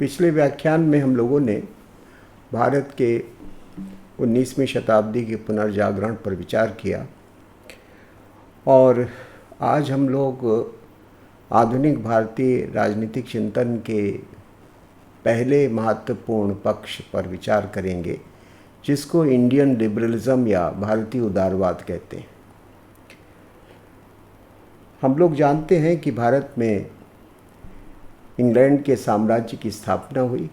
पिछले व्याख्यान में हम लोगों ने भारत के 19वीं शताब्दी के पुनर्जागरण पर विचार किया और आज हम लोग आधुनिक भारतीय राजनीतिक चिंतन के पहले महत्वपूर्ण पक्ष पर विचार करेंगे, जिसको इंडियन लिबरलिज्म या भारतीय उदारवाद कहते हैं। हम लोग जानते हैं कि भारत में इंग्लैंड के साम्राज्य की स्थापना हुई।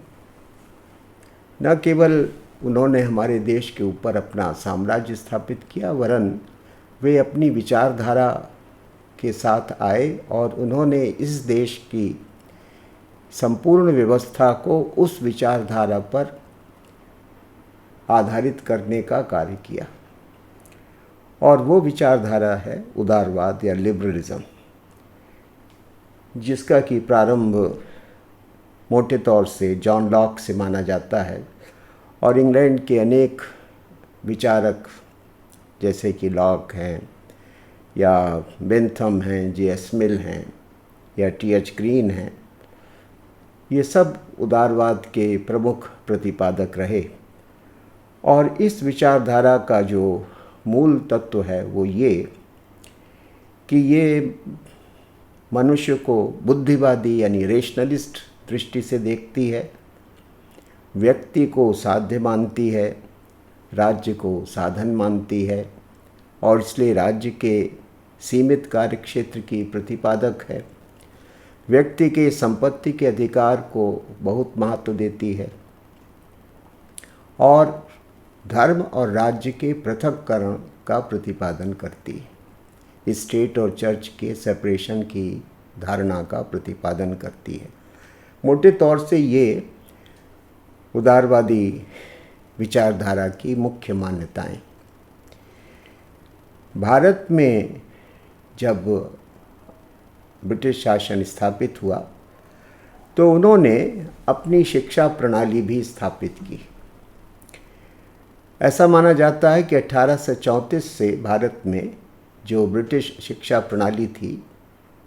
न केवल उन्होंने हमारे देश के ऊपर अपना साम्राज्य स्थापित किया, वरन वे अपनी विचारधारा के साथ आए और उन्होंने इस देश की संपूर्ण व्यवस्था को उस विचारधारा पर आधारित करने का कार्य किया, और वो विचारधारा है उदारवाद या लिबरलिज्म, जिसका कि प्रारंभ मोटे तौर से जॉन लॉक से माना जाता है। और इंग्लैंड के अनेक विचारक जैसे कि लॉक हैं या बेंथम हैं, जे.एस. मिल हैं या टी.एच. ग्रीन हैं, ये सब उदारवाद के प्रमुख प्रतिपादक रहे। और इस विचारधारा का जो मूल तत्व है वो ये कि ये मनुष्य को बुद्धिवादी यानी रेशनलिस्ट दृष्टि से देखती है, व्यक्ति को साध्य मानती है, राज्य को साधन मानती है, और इसलिए राज्य के सीमित कार्यक्षेत्र की प्रतिपादक है। व्यक्ति के संपत्ति के अधिकार को बहुत महत्व देती है और धर्म और राज्य के पृथक्करण का प्रतिपादन करती है। स्टेट और चर्च के सेपरेशन की धारणा का प्रतिपादन करती है। मोटे तौर से ये उदारवादी विचारधारा की मुख्य मान्यताएं। भारत में जब ब्रिटिश शासन स्थापित हुआ तो उन्होंने अपनी शिक्षा प्रणाली भी स्थापित की। ऐसा माना जाता है कि 1834 से भारत में जो ब्रिटिश शिक्षा प्रणाली थी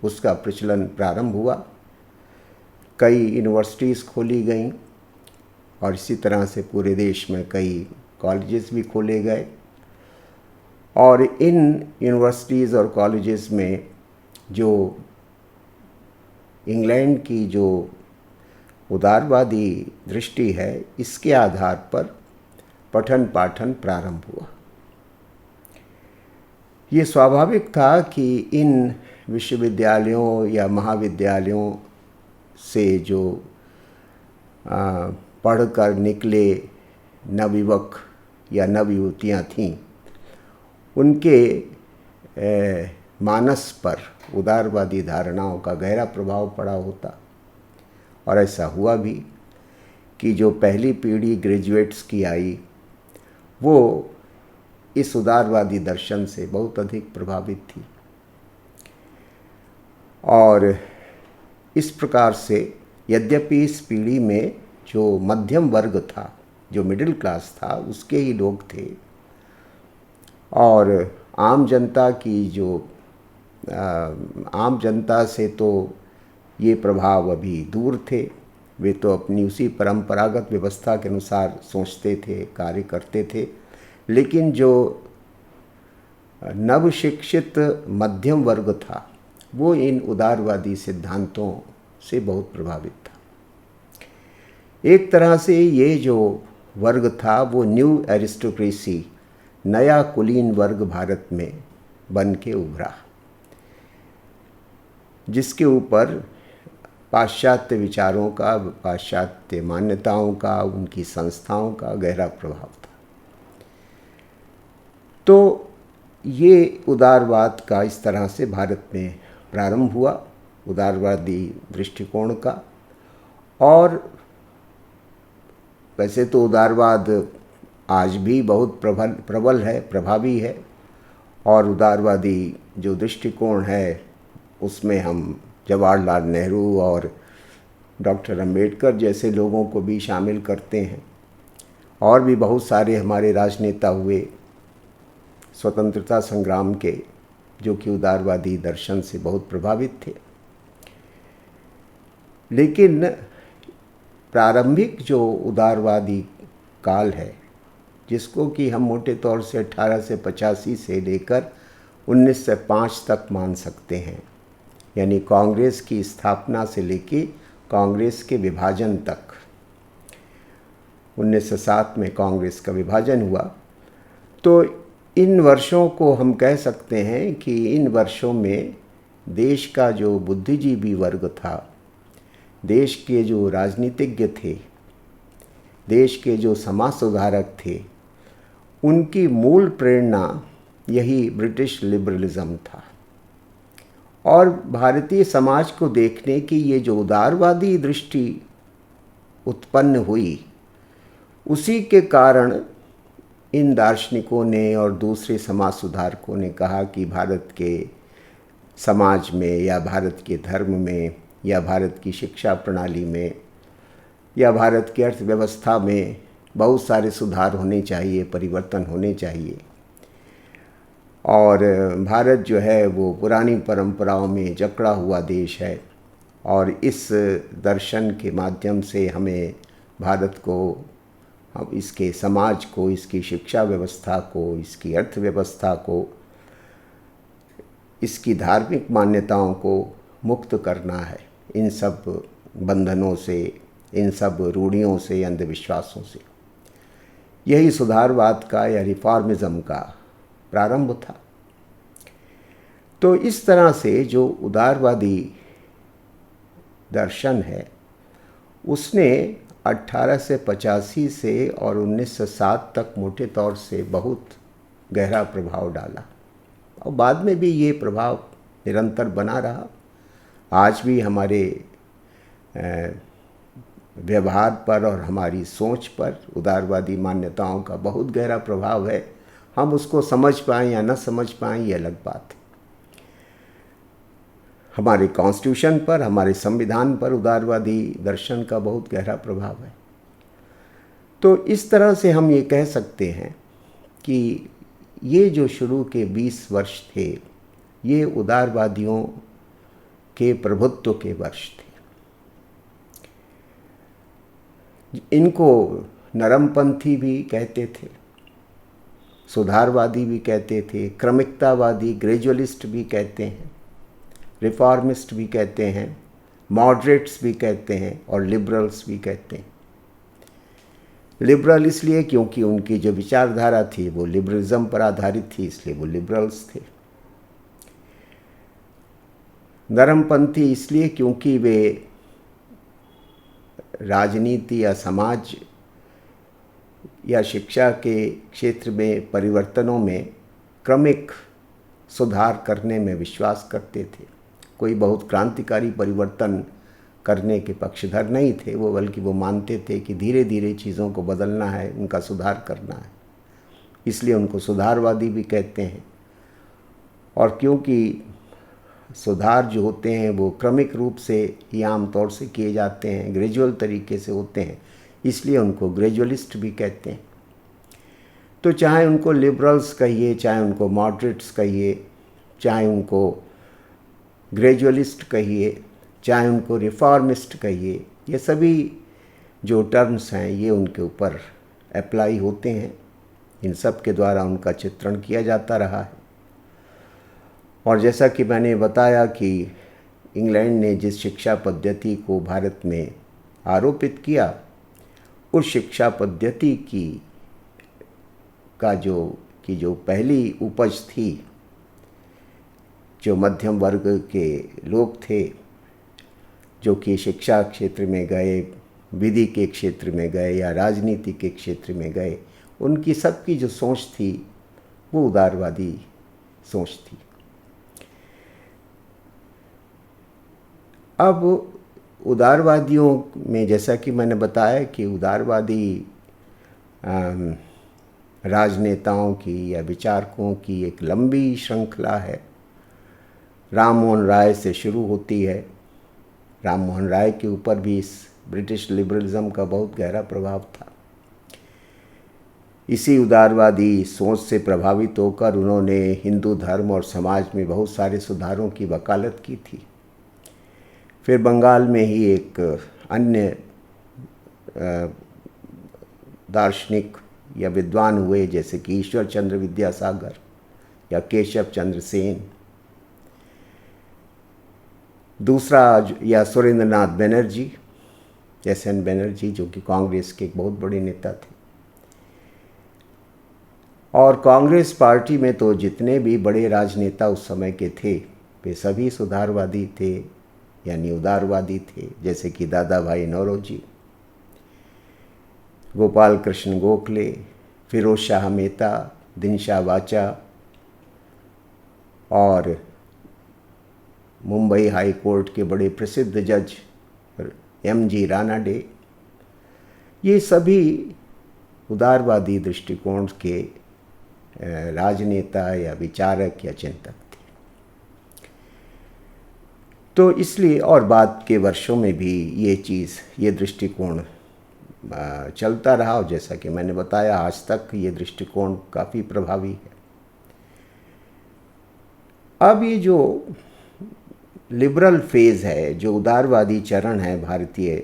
उसका प्रचलन प्रारंभ हुआ। कई यूनिवर्सिटीज़ खोली गईं और इसी तरह से पूरे देश में कई कॉलेजेस भी खोले गए। और इन यूनिवर्सिटीज़ और कॉलेजेस में जो इंग्लैंड की जो उदारवादी दृष्टि है, इसके आधार पर पठन पाठन प्रारंभ हुआ। ये स्वाभाविक था कि इन विश्वविद्यालयों या महाविद्यालयों से जो पढ़कर निकले नवयुवक या नवयुवतियाँ थीं, उनके मानस पर उदारवादी धारणाओं का गहरा प्रभाव पड़ा होता। और ऐसा हुआ भी कि जो पहली पीढ़ी ग्रेजुएट्स की आई वो इस उदारवादी दर्शन से बहुत अधिक प्रभावित थी। और इस प्रकार से यद्यपि इस पीढ़ी में जो मध्यम वर्ग था, जो मिडिल क्लास था, उसके ही लोग थे, और आम जनता की जो आम जनता से तो ये प्रभाव अभी दूर थे। वे तो अपनी उसी परंपरागत व्यवस्था के अनुसार सोचते थे, कार्य करते थे। लेकिन जो नवशिक्षित मध्यम वर्ग था वो इन उदारवादी सिद्धांतों से बहुत प्रभावित था। एक तरह से ये जो वर्ग था वो न्यू एरिस्टोक्रेसी, नया कुलीन वर्ग भारत में बन के उभरा, जिसके ऊपर पाश्चात्य विचारों का, पाश्चात्य मान्यताओं का, उनकी संस्थाओं का गहरा प्रभाव था। तो ये उदारवाद का इस तरह से भारत में प्रारंभ हुआ, उदारवादी दृष्टिकोण का। और वैसे तो उदारवाद आज भी बहुत प्रबल है, प्रभावी है। और उदारवादी जो दृष्टिकोण है उसमें हम जवाहरलाल नेहरू और डॉक्टर अंबेडकर जैसे लोगों को भी शामिल करते हैं। और भी बहुत सारे हमारे राजनेता हुए स्वतंत्रता संग्राम के, जो कि उदारवादी दर्शन से बहुत प्रभावित थे। लेकिन प्रारंभिक जो उदारवादी काल है, जिसको कि हम मोटे तौर से 1885 से लेकर 1905 तक मान सकते हैं, यानी कांग्रेस की स्थापना से लेकर कांग्रेस के विभाजन तक। 1907 में कांग्रेस का विभाजन हुआ, तो इन वर्षों को हम कह सकते हैं कि इन वर्षों में देश का जो बुद्धिजीवी वर्ग था, देश के जो राजनीतिज्ञ थे, देश के जो समाज सुधारक थे, उनकी मूल प्रेरणा यही ब्रिटिश लिबरलिज्म था। और भारतीय समाज को देखने की ये जो उदारवादी दृष्टि उत्पन्न हुई, उसी के कारण इन दार्शनिकों ने और दूसरे समाज सुधारकों ने कहा कि भारत के समाज में या भारत के धर्म में या भारत की शिक्षा प्रणाली में या भारत की अर्थव्यवस्था में बहुत सारे सुधार होने चाहिए, परिवर्तन होने चाहिए। और भारत जो है वो पुरानी परंपराओं में जकड़ा हुआ देश है, और इस दर्शन के माध्यम से हमें भारत को, हम इसके समाज को, इसकी शिक्षा व्यवस्था को, इसकी अर्थव्यवस्था को, इसकी धार्मिक मान्यताओं को मुक्त करना है इन सब बंधनों से, इन सब रूढ़ियों से, अंधविश्वासों से। यही सुधारवाद का या रिफॉर्मिज्म का प्रारंभ था। तो इस तरह से जो उदारवादी दर्शन है, उसने 1885 से और 1907 तक मोटे तौर से बहुत गहरा प्रभाव डाला, और बाद में भी ये प्रभाव निरंतर बना रहा। आज भी हमारे व्यवहार पर और हमारी सोच पर उदारवादी मान्यताओं का बहुत गहरा प्रभाव है। हम उसको समझ पाएँ या न समझ पाएँ, ये अलग बात है। हमारे कॉन्स्टिट्यूशन पर, हमारे संविधान पर उदारवादी दर्शन का बहुत गहरा प्रभाव है। तो इस तरह से हम ये कह सकते हैं कि ये जो शुरू के 20 वर्ष थे, ये उदारवादियों के प्रभुत्व के वर्ष थे। इनको नरमपंथी भी कहते थे, सुधारवादी भी कहते थे, क्रमिकतावादी, ग्रेजुअलिस्ट भी कहते हैं, रिफॉर्मिस्ट भी कहते हैं, मॉडरेट्स भी कहते हैं, और लिबरल्स भी कहते हैं। लिबरल इसलिए क्योंकि उनकी जो विचारधारा थी वो लिबरलिज्म पर आधारित थी, इसलिए वो लिबरल्स थे। नरमपंथी इसलिए क्योंकि वे राजनीति या समाज या शिक्षा के क्षेत्र में परिवर्तनों में क्रमिक सुधार करने में विश्वास करते थे। कोई बहुत क्रांतिकारी परिवर्तन करने के पक्षधर नहीं थे वो, बल्कि वो मानते थे कि धीरे धीरे चीज़ों को बदलना है, उनका सुधार करना है, इसलिए उनको सुधारवादी भी कहते हैं। और क्योंकि सुधार जो होते हैं वो क्रमिक रूप से ही आमतौर से किए जाते हैं, ग्रेजुअल तरीके से होते हैं, इसलिए उनको ग्रेजुअलिस्ट भी कहते हैं। तो चाहे उनको लिबरल्स कहिए, चाहे उनको मॉडरेट्स कहिए, चाहे उनको ग्रेजुअलिस्ट कहिए, चाहे उनको रिफॉर्मिस्ट कहिए, ये सभी जो टर्म्स हैं ये उनके ऊपर अप्लाई होते हैं। इन सब के द्वारा उनका चित्रण किया जाता रहा है। और जैसा कि मैंने बताया कि इंग्लैंड ने जिस शिक्षा पद्धति को भारत में आरोपित किया, उस शिक्षा पद्धति की जो पहली उपज थी, जो मध्यम वर्ग के लोग थे, जो कि शिक्षा क्षेत्र में गए, विधि के क्षेत्र में गए या राजनीति के क्षेत्र में गए, उनकी सबकी जो सोच थी वो उदारवादी सोच थी। अब उदारवादियों में, जैसा कि मैंने बताया कि उदारवादी राजनेताओं की या विचारकों की एक लंबी श्रृंखला है। राम मोहन राय से शुरू होती है। राम मोहन राय के ऊपर भी इस ब्रिटिश लिबरलिज्म का बहुत गहरा प्रभाव था। इसी उदारवादी सोच से प्रभावित होकर उन्होंने हिंदू धर्म और समाज में बहुत सारे सुधारों की वकालत की थी। फिर बंगाल में ही एक अन्य दार्शनिक या विद्वान हुए, जैसे कि ईश्वर चंद्र विद्यासागर या केशव चंद्र सेन। दूसरा या सुरेंद्रनाथ बनर्जी, SN बनर्जी, जो कि कांग्रेस के एक बहुत बड़े नेता थे। और कांग्रेस पार्टी में तो जितने भी बड़े राजनेता उस समय के थे वे सभी सुधारवादी थे, यानी उदारवादी थे, जैसे कि दादा भाई नौरोजी, गोपाल कृष्ण गोखले, फिरोज शाह मेहता, दिनशा वाचा और मुंबई हाई कोर्ट के बड़े प्रसिद्ध जज MG रानाडे। ये सभी उदारवादी दृष्टिकोण के राजनेता या विचारक या चिंतक थे। तो इसलिए और बाद के वर्षों में भी ये दृष्टिकोण चलता रहा, और जैसा कि मैंने बताया आज तक ये दृष्टिकोण काफ़ी प्रभावी है। अब ये जो लिबरल फेज़ है, जो उदारवादी चरण है भारतीय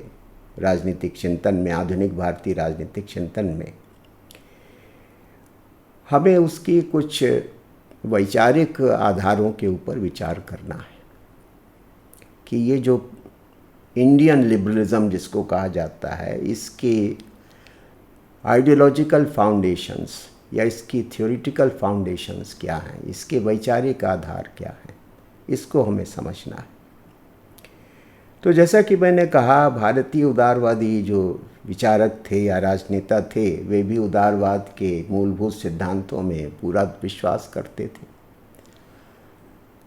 राजनीतिक चिंतन में, आधुनिक भारतीय राजनीतिक चिंतन में, हमें उसकी कुछ वैचारिक आधारों के ऊपर विचार करना है कि ये जो इंडियन लिबरलिज्म जिसको कहा जाता है, इसके आइडियोलॉजिकल फाउंडेशंस या इसकी थ्योरेटिकल फाउंडेशंस क्या हैं, इसके वैचारिक आधार क्या हैं, इसको हमें समझना है। तो जैसा कि मैंने कहा, भारतीय उदारवादी जो विचारक थे या राजनेता थे, वे भी उदारवाद के मूलभूत सिद्धांतों में पूरा विश्वास करते थे।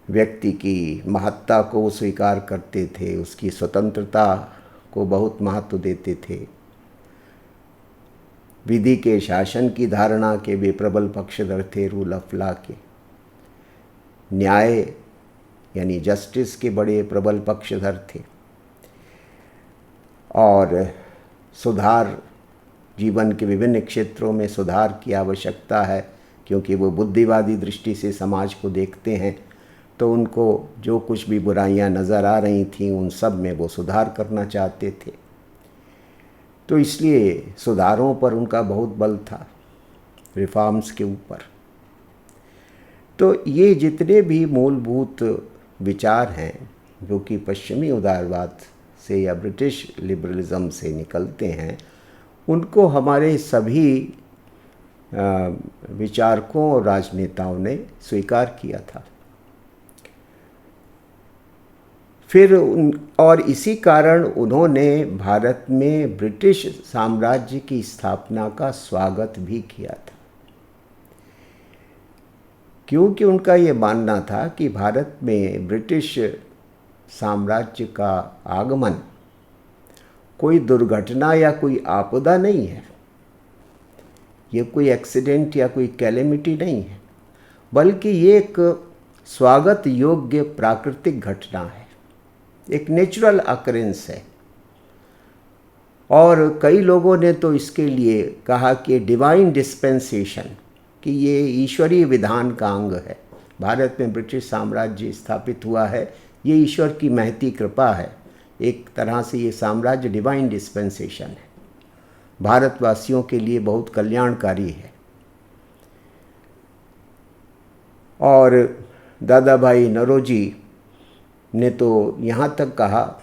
व्यक्ति की महत्ता को स्वीकार करते थे, उसकी स्वतंत्रता को बहुत महत्व देते थे। विधि के शासन की धारणा के वे प्रबल पक्षधर थे, रूल ऑफ लॉ के। न्याय यानी जस्टिस के बड़े प्रबल पक्षधर थे। और सुधार, जीवन के विभिन्न क्षेत्रों में सुधार की आवश्यकता है, क्योंकि वो बुद्धिवादी दृष्टि से समाज को देखते हैं, तो उनको जो कुछ भी बुराइयां नज़र आ रही थीं उन सब में वो सुधार करना चाहते थे। तो इसलिए सुधारों पर उनका बहुत बल था, रिफॉर्म्स के ऊपर। तो ये जितने भी मूलभूत विचार हैं जो कि पश्चिमी उदारवाद से या ब्रिटिश लिबरलिज्म से निकलते हैं, उनको हमारे सभी विचारकों और राजनेताओं ने स्वीकार किया था। फिर और इसी कारण उन्होंने भारत में ब्रिटिश साम्राज्य की स्थापना का स्वागत भी किया था, क्योंकि उनका ये मानना था कि भारत में ब्रिटिश साम्राज्य का आगमन कोई दुर्घटना या कोई आपदा नहीं है, ये कोई एक्सीडेंट या कोई कैलेमिटी नहीं है, बल्कि ये एक स्वागत योग्य प्राकृतिक घटना है, एक नेचुरल अकरेंस है। और कई लोगों ने तो इसके लिए कहा कि डिवाइन डिस्पेंसेशन, कि ये ईश्वरीय विधान का अंग है। भारत में ब्रिटिश साम्राज्य स्थापित हुआ है, ये ईश्वर की महती कृपा है। एक तरह से ये साम्राज्य डिवाइन डिस्पेंसेशन है, भारतवासियों के लिए बहुत कल्याणकारी है। और दादा भाई नौरोजी ने तो यहाँ तक कहा,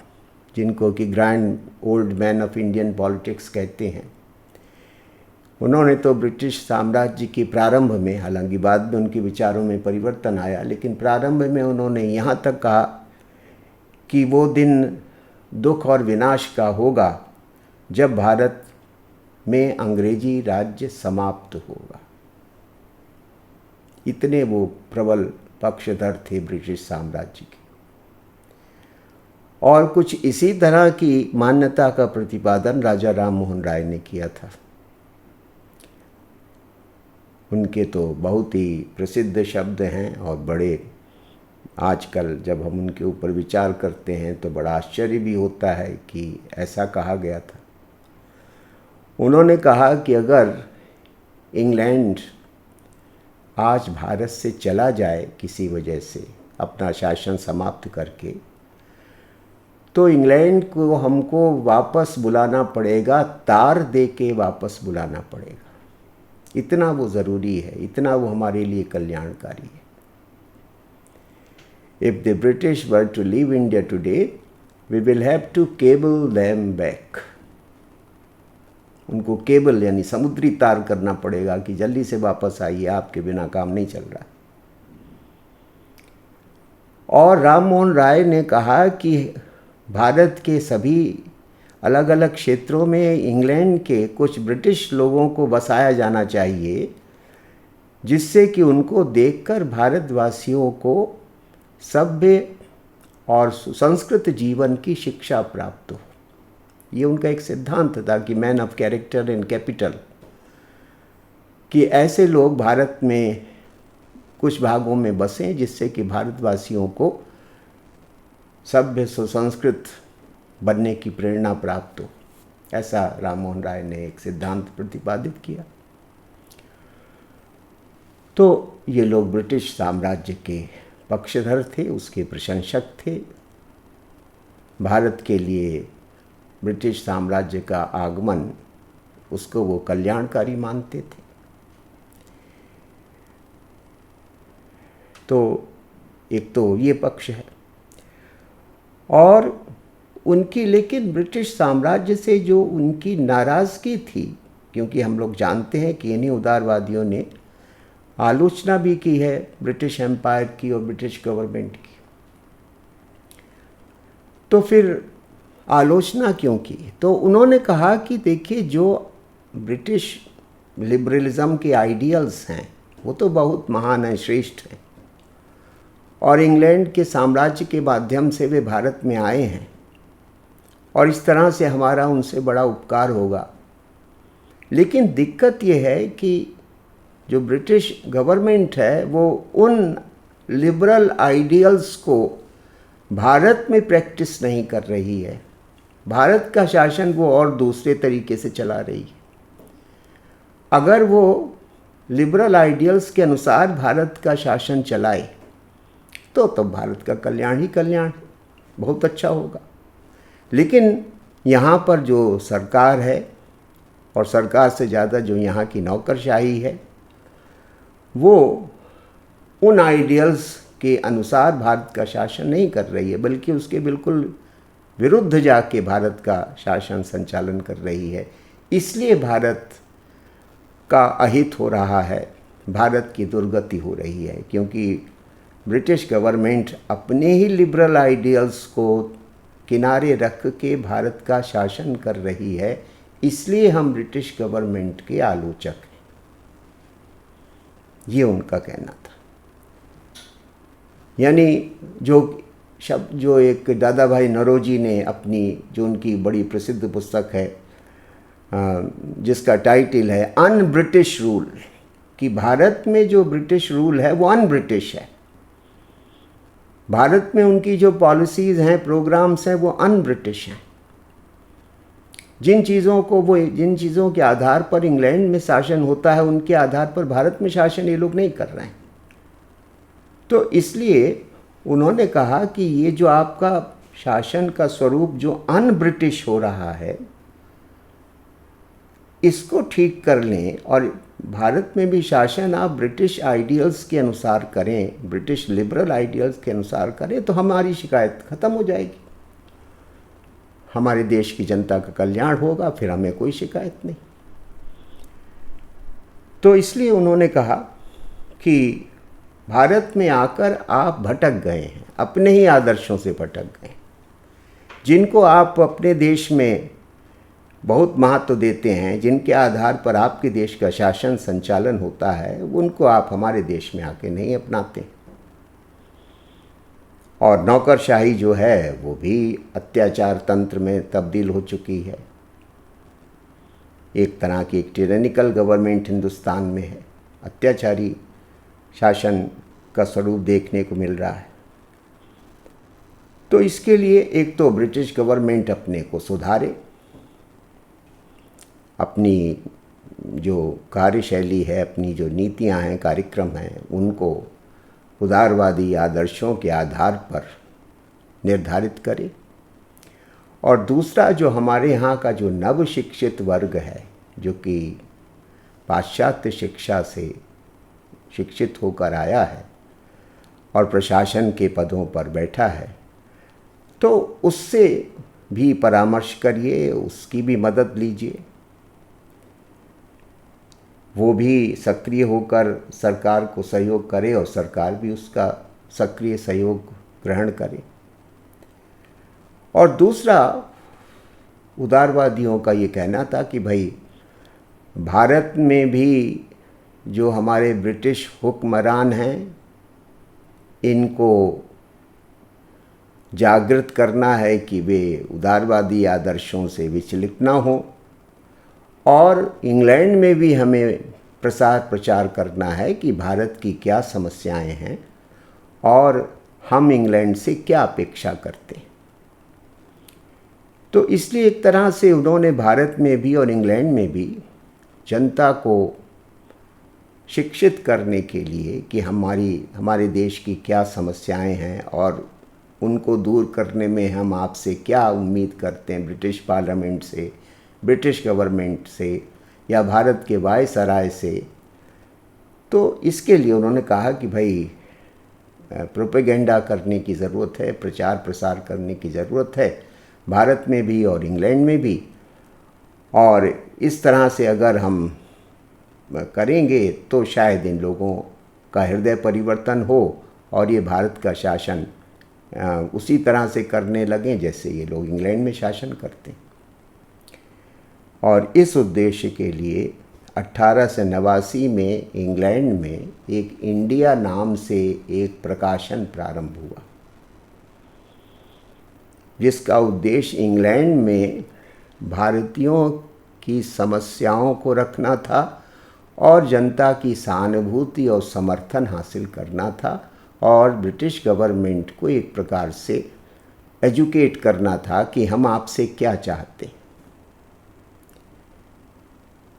जिनको कि grand old man of Indian politics कहते हैं, उन्होंने तो ब्रिटिश साम्राज्य की प्रारंभ में, हालांकि बाद में उनके विचारों में परिवर्तन आया, लेकिन प्रारंभ में उन्होंने यहाँ तक कहा कि वो दिन दुख और विनाश का होगा जब भारत में अंग्रेजी राज्य समाप्त होगा। इतने वो प्रबल पक्षधर थे ब्रिटिश साम्राज्य के। और कुछ इसी तरह की मान्यता का प्रतिपादन राजा राम मोहन राय ने किया था। उनके तो बहुत ही प्रसिद्ध शब्द हैं और बड़े, आजकल जब हम उनके ऊपर विचार करते हैं तो बड़ा आश्चर्य भी होता है कि ऐसा कहा गया था। उन्होंने कहा कि अगर इंग्लैंड आज भारत से चला जाए किसी वजह से, अपना शासन समाप्त करके, तो इंग्लैंड को हमको वापस बुलाना पड़ेगा, तार दे के वापस बुलाना पड़ेगा। इतना वो ज़रूरी है, इतना वो हमारे लिए कल्याणकारी है। If the British were to leave India today, we will have to cable them back. उनको केबल यानी समुद्री तार करना पड़ेगा कि जल्दी से वापस आइए, आपके बिना काम नहीं चल रहा। और राम मोहन राय ने कहा कि भारत के सभी अलग अलग क्षेत्रों में इंग्लैंड के कुछ ब्रिटिश लोगों को बसाया जाना चाहिए, जिससे कि उनको देखकर भारतवासियों को सभ्य और सुसंस्कृत जीवन की शिक्षा प्राप्त हो। ये उनका एक सिद्धांत था कि man of character in capital, कि ऐसे लोग भारत में कुछ भागों में बसें जिससे कि भारतवासियों को सभ्य सुसंस्कृत बनने की प्रेरणा प्राप्त हो। ऐसा राम मोहन राय ने एक सिद्धांत प्रतिपादित किया। तो ये लोग ब्रिटिश साम्राज्य के पक्षधर थे, उसके प्रशंसक थे। भारत के लिए ब्रिटिश साम्राज्य का आगमन, उसको वो कल्याणकारी मानते थे। तो एक तो ये पक्ष है। और उनकी लेकिन ब्रिटिश साम्राज्य से जो उनकी नाराज़गी थी, क्योंकि हम लोग जानते हैं कि इन्हीं उदारवादियों ने आलोचना भी की है ब्रिटिश एम्पायर की और ब्रिटिश गवर्नमेंट की। तो फिर आलोचना क्यों की? तो उन्होंने कहा कि देखिए, जो ब्रिटिश लिबरलिज्म के आइडियल्स हैं वो तो बहुत महान हैं, श्रेष्ठ हैं, और इंग्लैंड के साम्राज्य के माध्यम से वे भारत में आए हैं, और इस तरह से हमारा उनसे बड़ा उपकार होगा। लेकिन दिक्कत ये है कि जो ब्रिटिश गवर्नमेंट है वो उन लिबरल आइडियल्स को भारत में प्रैक्टिस नहीं कर रही है। भारत का शासन वो और दूसरे तरीके से चला रही है। अगर वो लिबरल आइडियल्स के अनुसार भारत का शासन चलाए तो भारत का कल्याण ही कल्याण, बहुत अच्छा होगा। लेकिन यहाँ पर जो सरकार है, और सरकार से ज़्यादा जो यहाँ की नौकरशाही है, वो उन आइडियल्स के अनुसार भारत का शासन नहीं कर रही है, बल्कि उसके बिल्कुल विरुद्ध जाके भारत का शासन संचालन कर रही है। इसलिए भारत का अहित हो रहा है, भारत की दुर्गति हो रही है, क्योंकि ब्रिटिश गवर्नमेंट अपने ही लिबरल आइडियल्स को किनारे रख के भारत का शासन कर रही है। इसलिए हम ब्रिटिश गवर्नमेंट के आलोचक हैं, ये उनका कहना था। यानी जो एक दादा भाई नौरोजी ने अपनी, जो उनकी बड़ी प्रसिद्ध पुस्तक है जिसका टाइटल है अन ब्रिटिश रूल, कि भारत में जो ब्रिटिश रूल है वो अन ब्रिटिश है। भारत में उनकी जो पॉलिसीज़ हैं, प्रोग्राम्स हैं, वो अन ब्रिटिश हैं। जिन चीज़ों के आधार पर इंग्लैंड में शासन होता है, उनके आधार पर भारत में शासन ये लोग नहीं कर रहे हैं। तो इसलिए उन्होंने कहा कि ये जो आपका शासन का स्वरूप जो अन ब्रिटिश हो रहा है, इसको ठीक कर लें और भारत में भी शासन आप ब्रिटिश आइडियल्स के अनुसार करें, ब्रिटिश लिबरल आइडियल्स के अनुसार करें, तो हमारी शिकायत ख़त्म हो जाएगी, हमारे देश की जनता का कल्याण होगा, फिर हमें कोई शिकायत नहीं। तो इसलिए उन्होंने कहा कि भारत में आकर आप भटक गए हैं, अपने ही आदर्शों से भटक गए, जिनको आप अपने देश में बहुत महत्व देते हैं, जिनके आधार पर आपके देश का शासन संचालन होता है, उनको आप हमारे देश में आके नहीं अपनाते। और नौकरशाही जो है वो भी अत्याचार तंत्र में तब्दील हो चुकी है। एक तरह की एक टिरेनिकल गवर्नमेंट हिंदुस्तान में है, अत्याचारी शासन का स्वरूप देखने को मिल रहा है। तो इसके लिए एक तो ब्रिटिश गवर्नमेंट अपने को सुधारे, अपनी जो कार्यशैली है, अपनी जो नीतियां हैं, कार्यक्रम हैं, उनको उदारवादी आदर्शों के आधार पर निर्धारित करे। और दूसरा जो हमारे यहाँ का जो नव शिक्षित वर्ग है, जो कि पाश्चात्य शिक्षा से शिक्षित होकर आया है और प्रशासन के पदों पर बैठा है, तो उससे भी परामर्श करिए, उसकी भी मदद लीजिए। वो भी सक्रिय होकर सरकार को सहयोग करे और सरकार भी उसका सक्रिय सहयोग ग्रहण करे। और दूसरा, उदारवादियों का ये कहना था कि भाई भारत में भी जो हमारे ब्रिटिश हुक्मरान हैं, इनको जागृत करना है कि वे उदारवादी आदर्शों से विचलित ना हो, और इंग्लैंड में भी हमें प्रसार प्रचार करना है कि भारत की क्या समस्याएं हैं और हम इंग्लैंड से क्या अपेक्षा करते हैं। तो इसलिए एक तरह से उन्होंने भारत में भी और इंग्लैंड में भी जनता को शिक्षित करने के लिए कि हमारे देश की क्या समस्याएं हैं और उनको दूर करने में हम आपसे क्या उम्मीद करते हैं, ब्रिटिश पार्लियामेंट से, ब्रिटिश गवर्नमेंट से या भारत के वायसराय से। तो इसके लिए उन्होंने कहा कि भाई प्रोपेगेंडा करने की ज़रूरत है, प्रचार प्रसार करने की ज़रूरत है, भारत में भी और इंग्लैंड में भी। और इस तरह से अगर हम करेंगे तो शायद इन लोगों का हृदय परिवर्तन हो और ये भारत का शासन उसी तरह से करने लगें जैसे ये लोग इंग्लैंड में शासन करते हैं। और इस उद्देश्य के लिए 1889 में इंग्लैंड में एक इंडिया नाम से एक प्रकाशन प्रारंभ हुआ, जिसका उद्देश्य इंग्लैंड में भारतीयों की समस्याओं को रखना था और जनता की सहानुभूति और समर्थन हासिल करना था और ब्रिटिश गवर्नमेंट को एक प्रकार से एजुकेट करना था कि हम आपसे क्या चाहते।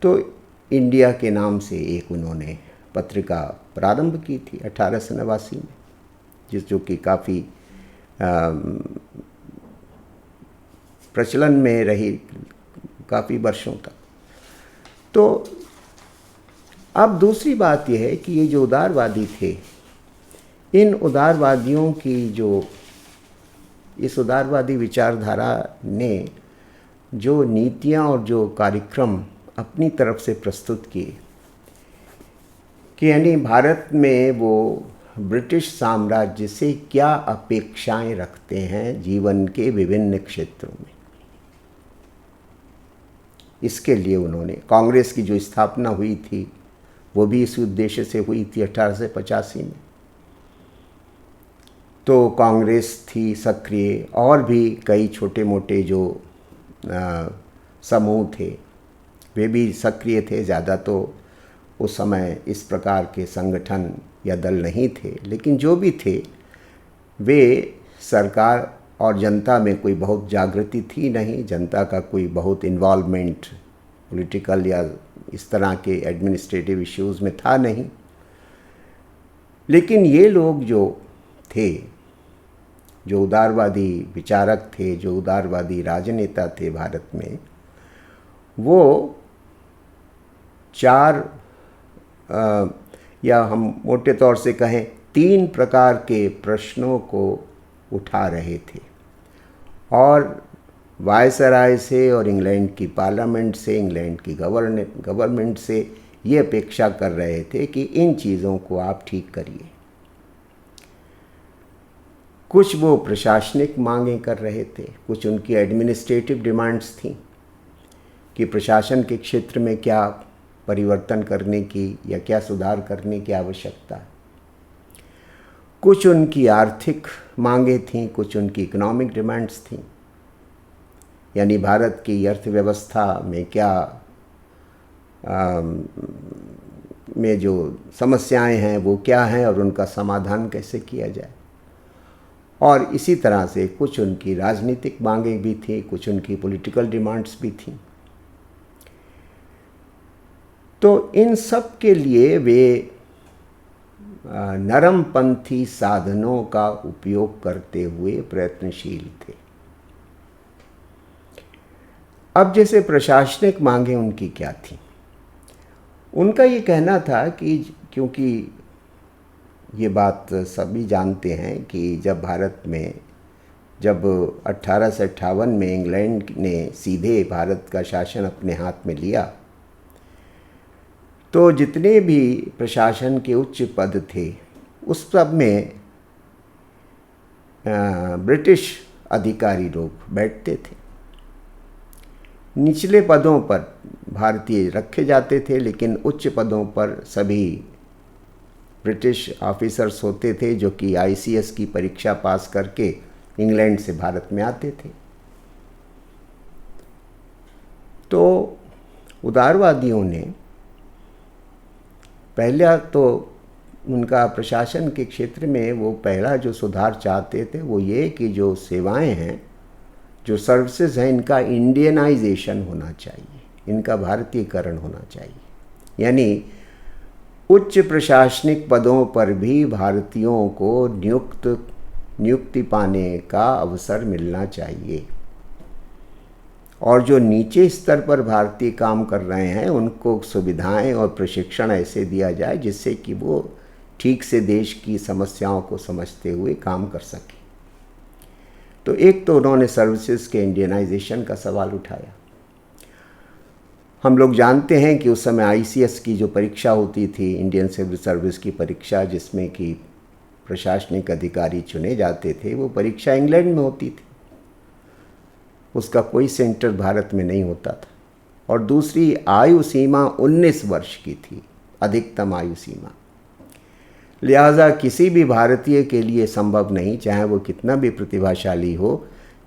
तो इंडिया के नाम से एक उन्होंने पत्रिका प्रारंभ की थी 1889 में, जो कि काफ़ी प्रचलन में रही काफ़ी वर्षों तक। तो अब दूसरी बात यह है कि ये जो उदारवादी थे, इन उदारवादियों की जो इस उदारवादी विचारधारा ने जो नीतियाँ और जो कार्यक्रम अपनी तरफ से प्रस्तुत किए कि यानी भारत में वो ब्रिटिश साम्राज्य से क्या अपेक्षाएं रखते हैं जीवन के विभिन्न क्षेत्रों में, इसके लिए उन्होंने कांग्रेस की जो स्थापना हुई थी वो भी इस उद्देश्य से हुई थी 1885 में। तो कांग्रेस थी सक्रिय, और भी कई छोटे मोटे जो समूह थे वे भी सक्रिय थे। ज़्यादा तो उस समय इस प्रकार के संगठन या दल नहीं थे, लेकिन जो भी थे वे सरकार और जनता में कोई बहुत जागृति थी नहीं, जनता का कोई बहुत इन्वॉल्वमेंट पॉलिटिकल या इस तरह के एडमिनिस्ट्रेटिव इश्यूज़ में था नहीं। लेकिन ये लोग जो थे, जो उदारवादी विचारक थे, जो उदारवादी राजनेता थे भारत में, वो चार या हम मोटे तौर से कहें 3 प्रकार के प्रश्नों को उठा रहे थे और वायसराय से और इंग्लैंड की पार्लियामेंट से, इंग्लैंड की गवर्नमेंट से ये अपेक्षा कर रहे थे कि इन चीज़ों को आप ठीक करिए। कुछ वो प्रशासनिक मांगें कर रहे थे, कुछ उनकी एडमिनिस्ट्रेटिव डिमांड्स थीं कि प्रशासन के क्षेत्र में क्या परिवर्तन करने की या क्या सुधार करने की आवश्यकता है। कुछ उनकी आर्थिक मांगें थीं, कुछ उनकी इकोनॉमिक डिमांड्स थीं, यानी भारत की अर्थव्यवस्था में क्या में जो समस्याएं हैं वो क्या हैं और उनका समाधान कैसे किया जाए। और इसी तरह से कुछ उनकी राजनीतिक मांगें भी थी, कुछ उनकी पॉलिटिकल डिमांड्स भी थीं। तो इन सब के लिए वे नरमपंथी साधनों का उपयोग करते हुए प्रयत्नशील थे। अब जैसे प्रशासनिक मांगें उनकी क्या थी, उनका ये कहना था कि क्योंकि ये बात सभी जानते हैं कि जब भारत में जब 1858 में इंग्लैंड ने सीधे भारत का शासन अपने हाथ में लिया, तो जितने भी प्रशासन के उच्च पद थे उस सब में ब्रिटिश अधिकारी लोग बैठते थे। निचले पदों पर भारतीय रखे जाते थे, लेकिन उच्च पदों पर सभी ब्रिटिश ऑफिसर्स होते थे जो कि आईसीएस की परीक्षा पास करके इंग्लैंड से भारत में आते थे। तो उदारवादियों ने पहला तो उनका प्रशासन के क्षेत्र में वो पहला जो सुधार चाहते थे वो ये कि जो सेवाएं हैं, जो सर्विसेज हैं, इनका इंडियनाइजेशन होना चाहिए, इनका भारतीयकरण होना चाहिए। यानी उच्च प्रशासनिक पदों पर भी भारतीयों को नियुक्ति पाने का अवसर मिलना चाहिए, और जो नीचे स्तर पर भारतीय काम कर रहे हैं उनको सुविधाएं और प्रशिक्षण ऐसे दिया जाए जिससे कि वो ठीक से देश की समस्याओं को समझते हुए काम कर सकें। तो एक तो उन्होंने सर्विसेज के इंडियनाइजेशन का सवाल उठाया। हम लोग जानते हैं कि उस समय आईसीएस की जो परीक्षा होती थी, इंडियन सिविल सर्विस की परीक्षा, जिसमें कि प्रशासनिक अधिकारी चुने जाते थे, वो परीक्षा इंग्लैंड में होती थी, उसका कोई सेंटर भारत में नहीं होता था। और दूसरी, आयु सीमा 19 वर्ष की थी, अधिकतम आयु सीमा। लिहाजा किसी भी भारतीय के लिए संभव नहीं, चाहे वो कितना भी प्रतिभाशाली हो,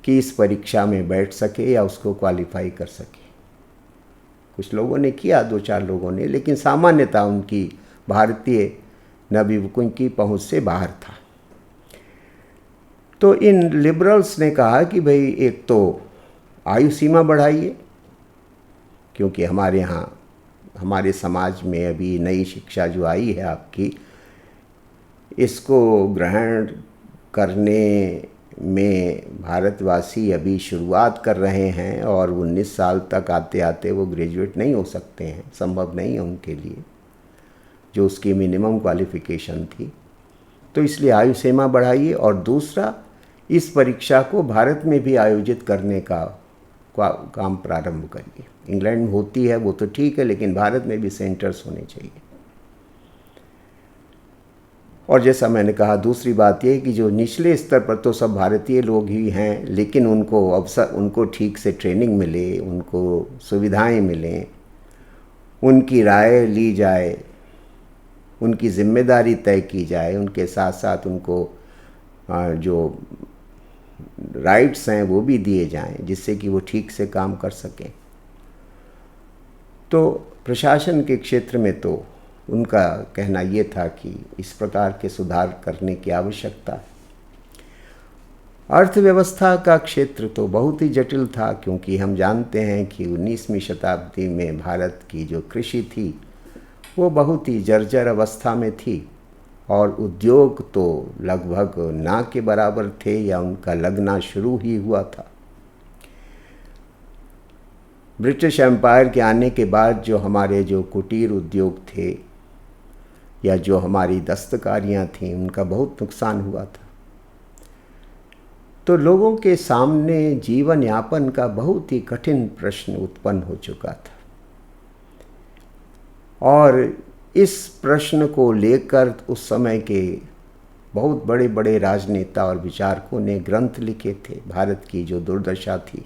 कि इस परीक्षा में बैठ सके या उसको क्वालिफाई कर सके। कुछ लोगों ने किया, 2-4 लोगों ने, लेकिन सामान्यतः उनकी भारतीय नवयुवकों की पहुंच से बाहर था। तो इन लिबरल्स ने कहा कि भाई एक तो आयु सीमा बढ़ाइए, क्योंकि हमारे यहाँ हमारे समाज में अभी नई शिक्षा जो आई है आपकी, इसको ग्रहण करने में भारतवासी अभी शुरुआत कर रहे हैं, और 19 साल तक आते आते वो ग्रेजुएट नहीं हो सकते हैं, संभव नहीं है उनके लिए, जो उसकी मिनिमम क्वालिफ़िकेशन थी। तो इसलिए आयु सीमा बढ़ाइए, और दूसरा, इस परीक्षा को भारत में भी आयोजित करने का काम प्रारंभ करिए। इंग्लैंड में होती है वो तो ठीक है, लेकिन भारत में भी सेंटर्स होने चाहिए। और जैसा मैंने कहा, दूसरी बात यह कि जो निचले स्तर पर तो सब भारतीय लोग ही हैं, लेकिन उनको अवसर, उनको ठीक से ट्रेनिंग मिले, उनको सुविधाएं मिलें, उनकी राय ली जाए, उनकी जिम्मेदारी तय की जाए, उनके साथ साथ उनको जो राइट्स हैं वो भी दिए जाएं, जिससे कि वो ठीक से काम कर सकें। तो प्रशासन के क्षेत्र में तो उनका कहना ये था कि इस प्रकार के सुधार करने की आवश्यकता है। अर्थव्यवस्था का क्षेत्र तो बहुत ही जटिल था, क्योंकि हम जानते हैं कि 19वीं शताब्दी में भारत की जो कृषि थी वो बहुत ही जर्जर अवस्था में थी, और उद्योग तो लगभग ना के बराबर थे, या उनका लगना शुरू ही हुआ था। ब्रिटिश एम्पायर के आने के बाद जो हमारे जो कुटीर उद्योग थे, या जो हमारी दस्तकारियाँ थीं, उनका बहुत नुकसान हुआ था। तो लोगों के सामने जीवन यापन का बहुत ही कठिन प्रश्न उत्पन्न हो चुका था, और इस प्रश्न को लेकर उस समय के बहुत बड़े बड़े राजनेता और विचारकों ने ग्रंथ लिखे थे। भारत की जो दुर्दशा थी,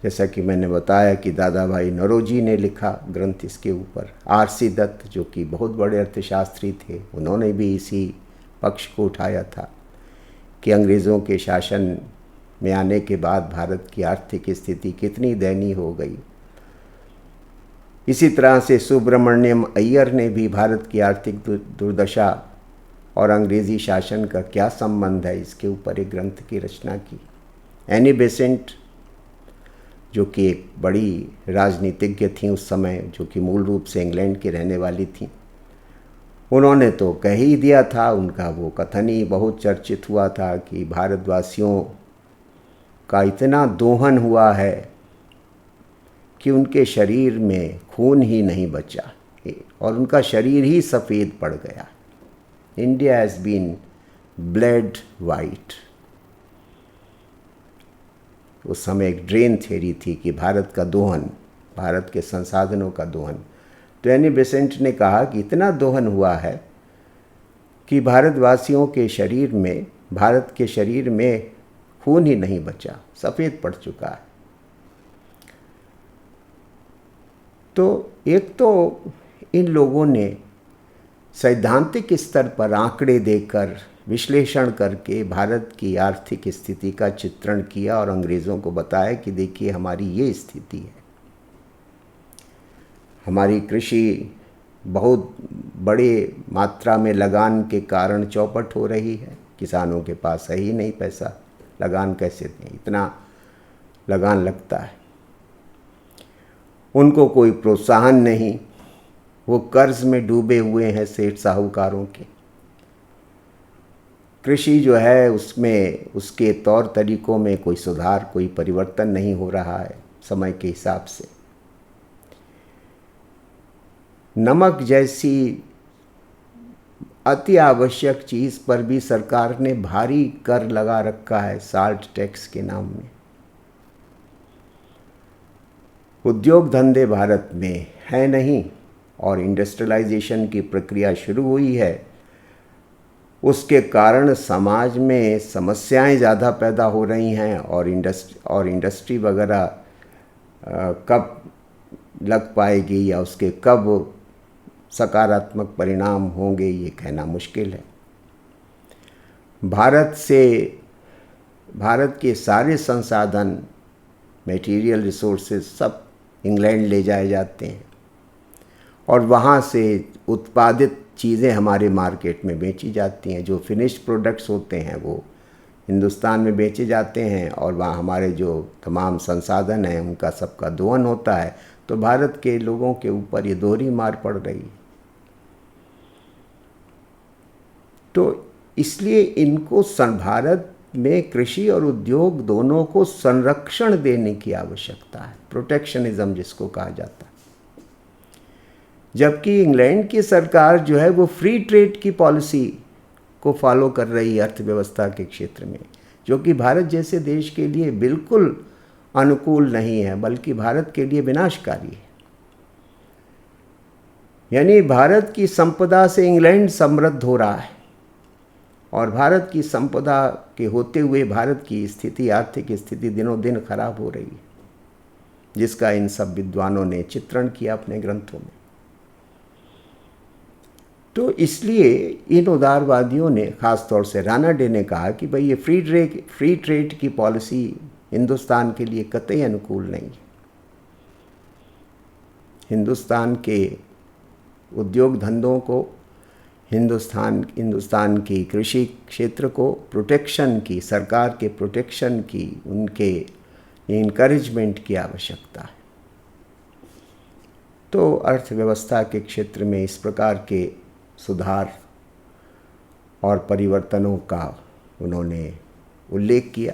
जैसा कि मैंने बताया कि दादा भाई नौरोजी ने लिखा ग्रंथ इसके ऊपर। आरसी दत्त, जो कि बहुत बड़े अर्थशास्त्री थे, उन्होंने भी इसी पक्ष को उठाया था कि अंग्रेज़ों के शासन में आने के बाद भारत की आर्थिक स्थिति कितनी दयनीय हो गई। इसी तरह से सुब्रमण्यम अय्यर ने भी भारत की आर्थिक दुर्दशा और अंग्रेज़ी शासन का क्या संबंध है, इसके ऊपर एक ग्रंथ की रचना की। एनी बेसेंट, जो कि एक बड़ी राजनीतिज्ञ थी उस समय, जो कि मूल रूप से इंग्लैंड की रहने वाली थी, उन्होंने तो कह ही दिया था, उनका वो कथन ही बहुत चर्चित हुआ था कि भारतवासियों का इतना दोहन हुआ है कि उनके शरीर में खून ही नहीं बचा और उनका शरीर ही सफ़ेद पड़ गया। India has been bled white. उस समय एक ड्रेन थ्योरी थी कि भारत का दोहन, भारत के संसाधनों का दोहन। तो एनी बेसेंट ने कहा कि इतना दोहन हुआ है कि भारतवासियों के शरीर में, भारत के शरीर में खून ही नहीं बचा, सफ़ेद पड़ चुका है। तो एक तो इन लोगों ने सैद्धांतिक स्तर पर आंकड़े देकर, विश्लेषण करके भारत की आर्थिक स्थिति का चित्रण किया और अंग्रेज़ों को बताया कि देखिए हमारी ये स्थिति है, हमारी कृषि बहुत बड़े मात्रा में लगान के कारण चौपट हो रही है, किसानों के पास है ही नहीं पैसा, लगान कैसे दें, इतना लगान लगता है, उनको कोई प्रोत्साहन नहीं, वो कर्ज में डूबे हुए हैं सेठ साहूकारों के। कृषि जो है उसमें, उसके तौर तरीकों में कोई सुधार, कोई परिवर्तन नहीं हो रहा है समय के हिसाब से। नमक जैसी अति आवश्यक चीज़ पर भी सरकार ने भारी कर लगा रखा है साल्ट टैक्स के नाम में। उद्योग धंधे भारत में है नहीं और इंडस्ट्रियलाइजेशन की प्रक्रिया शुरू हुई है, उसके कारण समाज में समस्याएं ज़्यादा पैदा हो रही हैं और इंडस्ट्री वगैरह कब लग पाएगी या उसके कब सकारात्मक परिणाम होंगे ये कहना मुश्किल है। भारत के सारे संसाधन, मटेरियल रिसोर्सेज सब इंग्लैंड ले जाए जाते हैं और वहाँ से उत्पादित चीज़ें हमारे मार्केट में बेची जाती हैं। जो फिनिश्ड प्रोडक्ट्स होते हैं वो हिंदुस्तान में बेचे जाते हैं और वहाँ हमारे जो तमाम संसाधन हैं उनका सबका दोहन होता है। तो भारत के लोगों के ऊपर ये दोहरी मार पड़ रही है। तो इसलिए इनको भारत में कृषि और उद्योग दोनों को संरक्षण देने की आवश्यकता है, प्रोटेक्शनिज्म जिसको कहा जाता है। जबकि इंग्लैंड की सरकार जो है वो फ्री ट्रेड की पॉलिसी को फॉलो कर रही है अर्थव्यवस्था के क्षेत्र में, जो कि भारत जैसे देश के लिए बिल्कुल अनुकूल नहीं है, बल्कि भारत के लिए विनाशकारी है। यानी भारत की संपदा से इंग्लैंड समृद्ध हो रहा है और भारत की संपदा के होते हुए भारत की स्थिति, आर्थिक स्थिति दिनों दिन खराब हो रही है, जिसका इन सब विद्वानों ने चित्रण किया अपने ग्रंथों में। तो इसलिए इन उदारवादियों ने, ख़ास तौर से राणा डे ने कहा कि भाई ये फ्री ट्रेड की पॉलिसी हिंदुस्तान के लिए कतई अनुकूल नहीं है। हिंदुस्तान के उद्योग धंधों को, हिंदुस्तान की कृषि क्षेत्र को प्रोटेक्शन की, सरकार के प्रोटेक्शन की, उनके इनकरेजमेंट की आवश्यकता है। तो अर्थव्यवस्था के क्षेत्र में इस प्रकार के सुधार और परिवर्तनों का उन्होंने उल्लेख किया,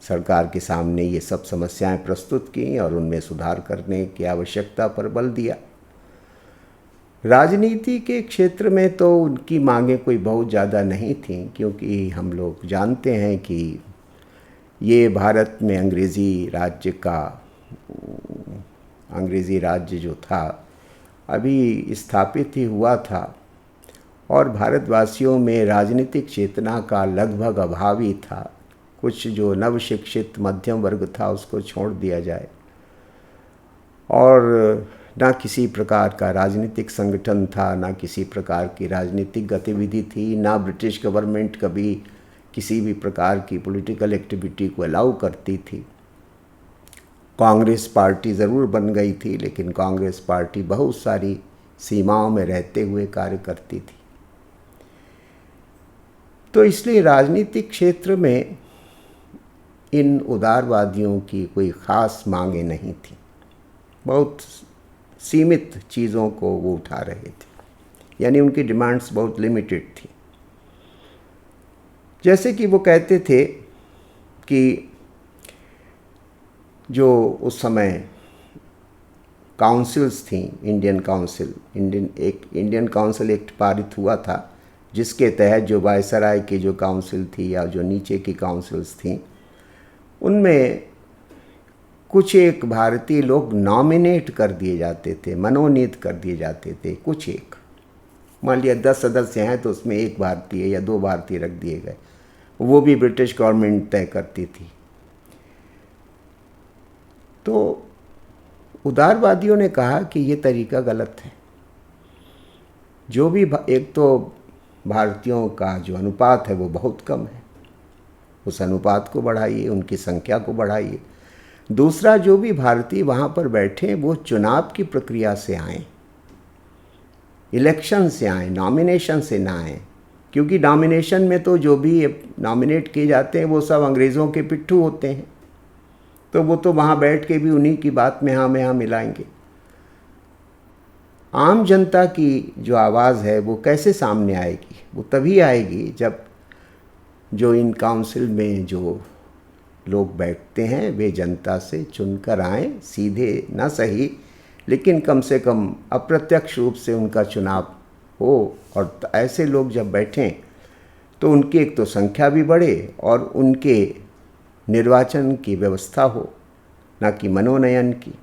सरकार के सामने ये सब समस्याएं प्रस्तुत की और उनमें सुधार करने की आवश्यकता पर बल दिया। राजनीति के क्षेत्र में तो उनकी मांगें कोई बहुत ज़्यादा नहीं थीं, क्योंकि हम लोग जानते हैं कि ये भारत में अंग्रेज़ी राज्य जो था अभी स्थापित ही हुआ था और भारतवासियों में राजनीतिक चेतना का लगभग अभाव ही था। कुछ जो नवशिक्षित मध्यम वर्ग था उसको छोड़ दिया जाए और ना किसी प्रकार का राजनीतिक संगठन था, ना किसी प्रकार की राजनीतिक गतिविधि थी, ना ब्रिटिश गवर्नमेंट कभी किसी भी प्रकार की पॉलिटिकल एक्टिविटी को अलाउ करती थी। कांग्रेस पार्टी ज़रूर बन गई थी, लेकिन कांग्रेस पार्टी बहुत सारी सीमाओं में रहते हुए कार्य करती थी। तो इसलिए राजनीतिक क्षेत्र में इन उदारवादियों की कोई ख़ास मांगें नहीं थी, बहुत सीमित चीज़ों को वो उठा रहे थे, यानी उनकी डिमांड्स बहुत लिमिटेड थी। जैसे कि वो कहते थे कि जो उस समय काउंसिल्स थी, इंडियन काउंसिल एक्ट पारित हुआ था, जिसके तहत जो वायसराय की जो काउंसिल थी या जो नीचे की काउंसिल्स थी, उनमें कुछ एक भारतीय लोग नॉमिनेट कर दिए जाते थे, मनोनीत कर दिए जाते थे। कुछ एक, मान लिया 10 सदस्य हैं तो उसमें 1 भारतीय या 2 भारतीय रख दिए गए, वो भी ब्रिटिश गवर्नमेंट तय करती थी। तो उदारवादियों ने कहा कि ये तरीका गलत है। जो भी एक तो भारतीयों का जो अनुपात है वो बहुत कम है, उस अनुपात को बढ़ाइए, उनकी संख्या को बढ़ाइए। दूसरा, जो भी भारतीय वहाँ पर बैठे वो चुनाव की प्रक्रिया से आएँ, इलेक्शन से आएँ, नॉमिनेशन से ना आएँ, क्योंकि नॉमिनेशन में तो जो भी नॉमिनेट किए जाते हैं वो सब अंग्रेज़ों के पिट्ठू होते हैं, तो वो तो वहाँ बैठ के भी उन्हीं की बात में हाँ मिलाएंगे। आम जनता की जो आवाज़ है वो कैसे सामने आएगी? वो तभी आएगी जब जो इन काउंसिल में जो लोग बैठते हैं वे जनता से चुनकर आएँ, सीधे ना सही लेकिन कम से कम अप्रत्यक्ष रूप से उनका चुनाव हो। और ऐसे लोग जब बैठें तो उनकी एक तो संख्या भी बढ़े और उनके निर्वाचन की व्यवस्था हो, ना कि मनोनयन की।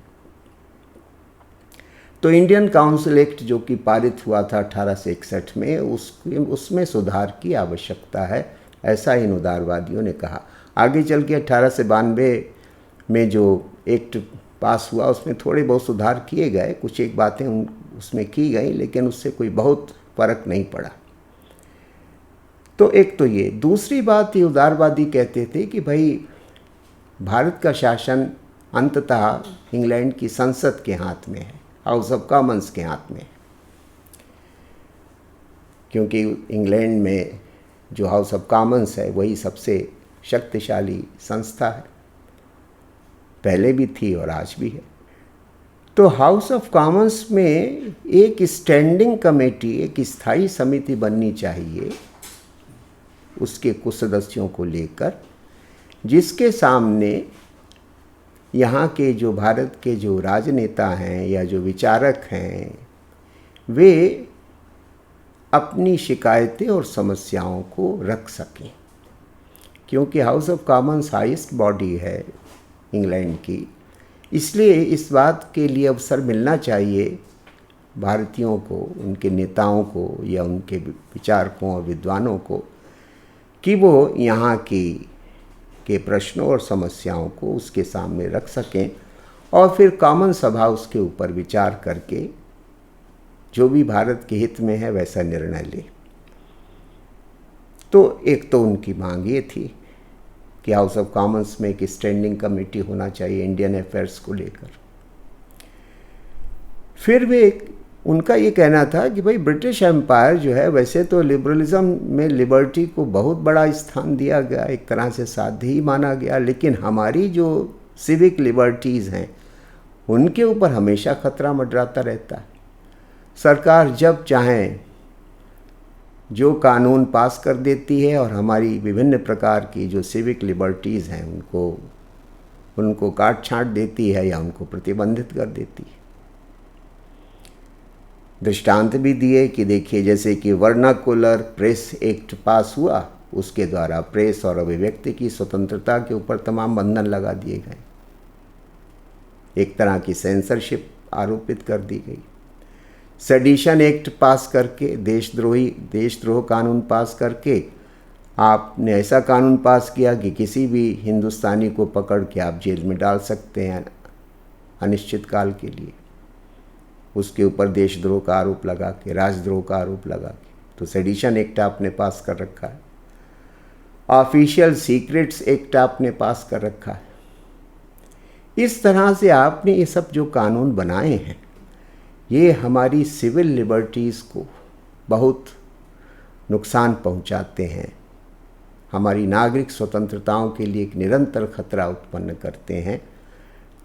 तो इंडियन काउंसिल एक्ट जो कि पारित हुआ था 1861 में, उसमें सुधार की आवश्यकता है, ऐसा इन उदारवादियों ने कहा। आगे चल के 1892 में जो एक्ट पास हुआ उसमें थोड़े बहुत सुधार किए गए, कुछ एक बातें उसमें की गई, लेकिन उससे कोई बहुत फर्क नहीं पड़ा। तो एक तो ये। दूसरी बात, ये उदारवादी कहते थे कि भाई भारत का शासन अंततः इंग्लैंड की संसद के हाथ में है, हाउस ऑफ कॉमन्स के हाथ में है, क्योंकि इंग्लैंड में जो हाउस ऑफ कॉमन्स है वही सबसे शक्तिशाली संस्था है, पहले भी थी और आज भी है। तो हाउस ऑफ कॉमन्स में एक स्टैंडिंग कमेटी, एक स्थायी समिति बननी चाहिए उसके कुछ सदस्यों को लेकर, जिसके सामने यहाँ के जो भारत के जो राजनेता हैं या जो विचारक हैं वे अपनी शिकायतें और समस्याओं को रख सकें। क्योंकि house of Commons highest body है इंग्लैंड की, इसलिए इस बात के लिए अवसर मिलना चाहिए भारतीयों को, उनके नेताओं को या उनके विचारकों और विद्वानों को, कि वो यहाँ के प्रश्नों और समस्याओं को उसके सामने रख सकें और फिर कॉमन सभा उसके ऊपर विचार करके जो भी भारत के हित में है वैसा निर्णय ले। तो एक तो उनकी मांग ये थी कि हाउस ऑफ कॉमन्स में एक स्टैंडिंग कमेटी होना चाहिए इंडियन अफेयर्स को लेकर। फिर उनका ये कहना था कि भाई ब्रिटिश एम्पायर जो है, वैसे तो लिबरलिज्म में लिबर्टी को बहुत बड़ा स्थान दिया गया, एक तरह से साध्य ही माना गया, लेकिन हमारी जो सिविक लिबर्टीज़ हैं उनके ऊपर हमेशा खतरा मंडराता रहता है। सरकार जब चाहें जो कानून पास कर देती है और हमारी विभिन्न प्रकार की जो सिविक लिबर्टीज़ हैं उनको काट छांट देती है या उनको प्रतिबंधित कर देती है। दृष्टांत भी दिए कि देखिए, जैसे कि वर्नाकुलर प्रेस एक्ट पास हुआ, उसके द्वारा प्रेस और अभिव्यक्ति की स्वतंत्रता के ऊपर तमाम बंधन लगा दिए गए, एक तरह की सेंसरशिप आरोपित कर दी गई। सेडिशन एक्ट पास करके, देशद्रोह कानून पास करके आपने ऐसा कानून पास किया कि किसी भी हिंदुस्तानी को पकड़ के आप जेल में डाल सकते हैं अनिश्चित काल के लिए, उसके ऊपर देशद्रोह का आरोप लगा के, राजद्रोह का आरोप लगा के। तो सेडिशन एक्ट आपने पास कर रखा है। ऑफिशियल सीक्रेट्स एक्ट आपने पास कर रखा है। इस तरह से आपने ये सब जो कानून बनाए हैं ये हमारी सिविल लिबर्टीज़ को बहुत नुकसान पहुंचाते हैं, हमारी नागरिक स्वतंत्रताओं के लिए एक निरंतर खतरा उत्पन्न करते हैं।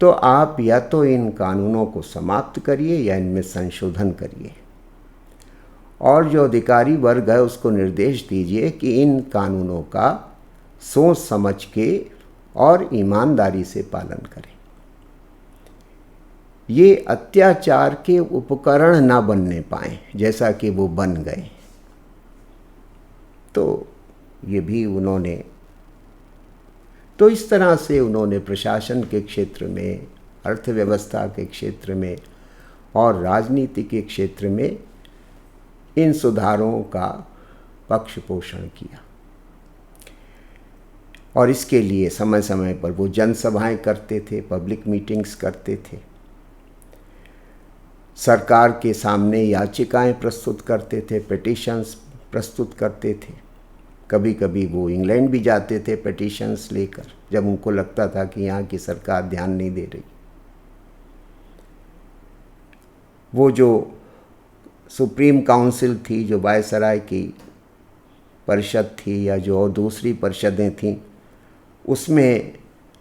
तो आप या तो इन कानूनों को समाप्त करिए या इनमें संशोधन करिए, और जो अधिकारी वर्ग है उसको निर्देश दीजिए कि इन कानूनों का सोच समझ के और ईमानदारी से पालन करें। ये अत्याचार के उपकरण ना बनने पाए जैसा कि वो बन गए। तो ये भी उन्होंने, तो इस तरह से उन्होंने प्रशासन के क्षेत्र में, अर्थव्यवस्था के क्षेत्र में और राजनीति के क्षेत्र में इन सुधारों का पक्ष पोषण किया। और इसके लिए समय समय पर वो जनसभाएं करते थे, पब्लिक मीटिंग्स करते थे, सरकार के सामने याचिकाएं प्रस्तुत करते थे, पिटीशंस प्रस्तुत करते थे। कभी कभी वो इंग्लैंड भी जाते थे पिटीशंस लेकर, जब उनको लगता था कि यहाँ की सरकार ध्यान नहीं दे रही। वो जो सुप्रीम काउंसिल थी, जो वायसराय की परिषद थी या जो दूसरी परिषदें थीं, उसमें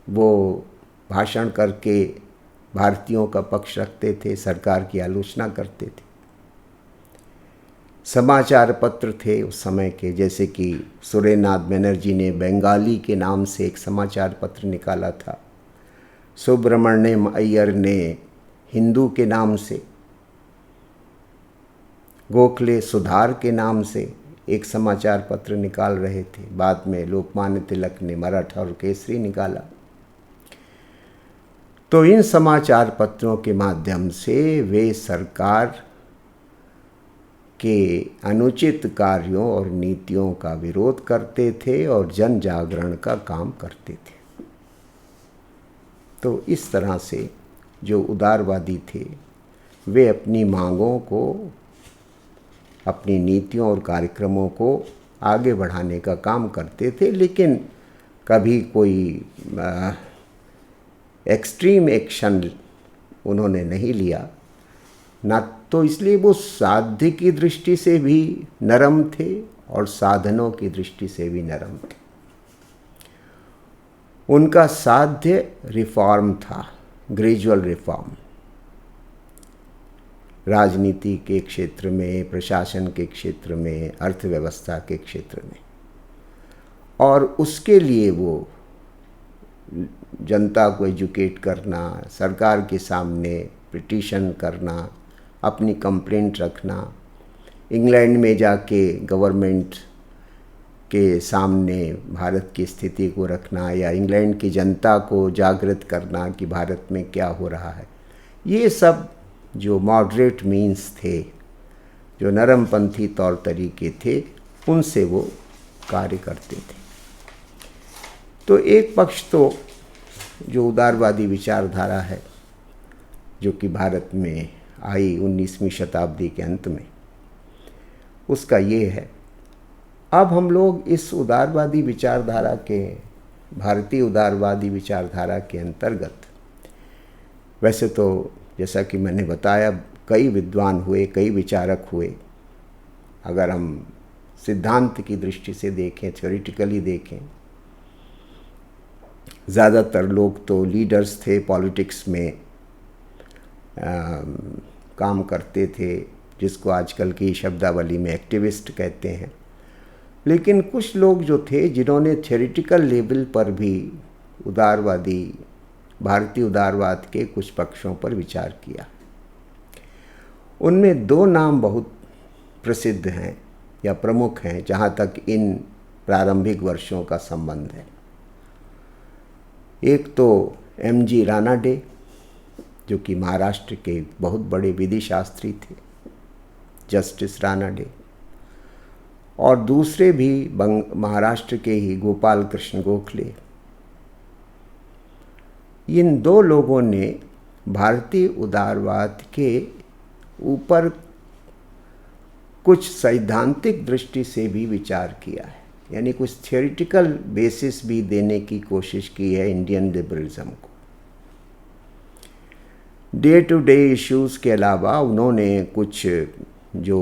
वो भाषण करके भारतीयों का पक्ष रखते थे, सरकार की आलोचना करते थे। समाचार पत्र थे उस समय के, जैसे कि सुरेंद्रनाथ बनर्जी ने बंगाली के नाम से एक समाचार पत्र निकाला था, सुब्रमण्यम अय्यर ने हिंदू के नाम से, गोखले सुधार के नाम से एक समाचार पत्र निकाल रहे थे। बाद में लोकमान्य तिलक ने मराठा और केसरी निकाला। तो इन समाचार पत्रों के माध्यम से वे सरकार के अनुचित कार्यों और नीतियों का विरोध करते थे और जन जागरण का काम करते थे। तो इस तरह से जो उदारवादी थे वे अपनी मांगों को, अपनी नीतियों और कार्यक्रमों को आगे बढ़ाने का काम करते थे, लेकिन कभी कोई एक्सट्रीम एक्शन उन्होंने नहीं लिया ना। तो इसलिए वो साध्य की दृष्टि से भी नरम थे और साधनों की दृष्टि से भी नरम थे। उनका साध्य रिफॉर्म था, ग्रेजुअल रिफॉर्म, राजनीति के क्षेत्र में, प्रशासन के क्षेत्र में, अर्थव्यवस्था के क्षेत्र में। और उसके लिए वो जनता को एजुकेट करना, सरकार के सामने पिटीशन करना, अपनी कंप्लेंट रखना, इंग्लैंड में जाके गवर्नमेंट के सामने भारत की स्थिति को रखना या इंग्लैंड की जनता को जागृत करना कि भारत में क्या हो रहा है। ये सब जो मॉडरेट मीन्स थे, जो नरमपंथी तौर तरीके थे, उनसे वो कार्य करते थे। तो एक पक्ष तो जो उदारवादी विचारधारा है जो कि भारत में आई 19वीं शताब्दी के अंत में, उसका ये है। अब हम लोग इस उदारवादी विचारधारा के, भारतीय उदारवादी विचारधारा के अंतर्गत, वैसे तो जैसा कि मैंने बताया कई विद्वान हुए, कई विचारक हुए। अगर हम सिद्धांत की दृष्टि से देखें, थ्योरेटिकली देखें, ज़्यादातर लोग तो लीडर्स थे, पॉलिटिक्स में काम करते थे, जिसको आजकल की शब्दावली में एक्टिविस्ट कहते हैं। लेकिन कुछ लोग जो थे जिन्होंने थ्योरेटिकल लेवल पर भी उदारवादी, भारतीय उदारवाद के कुछ पक्षों पर विचार किया। उनमें दो नाम बहुत प्रसिद्ध हैं या प्रमुख हैं जहाँ तक इन प्रारंभिक वर्षों का संबंध है। एक तो M.G. रानाडे, जो कि महाराष्ट्र के बहुत बड़े विधि शास्त्री थे, जस्टिस रानाडे, और दूसरे भी महाराष्ट्र के ही गोपाल कृष्ण गोखले। इन दो लोगों ने भारतीय उदारवाद के ऊपर कुछ सैद्धांतिक दृष्टि से भी विचार किया है, यानी कुछ थियोरिटिकल बेसिस भी देने की कोशिश की है इंडियन लिबरलिज्म को। डे टू डे इश्यूज़ के अलावा उन्होंने कुछ जो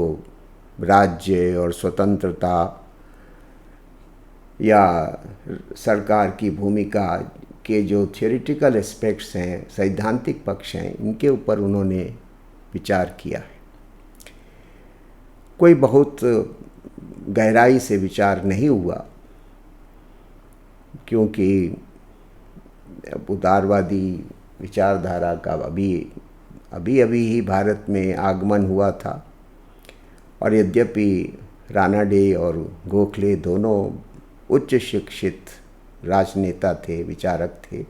राज्य और स्वतंत्रता या सरकार की भूमिका के जो थियोरिटिकल एस्पेक्ट्स हैं, सैद्धांतिक पक्ष हैं, इनके ऊपर उन्होंने विचार किया है। कोई बहुत गहराई से विचार नहीं हुआ, क्योंकि उदारवादी विचारधारा का अभी अभी अभी ही भारत में आगमन हुआ था, और यद्यपि रानाडे और गोखले दोनों उच्च शिक्षित राजनेता थे, विचारक थे,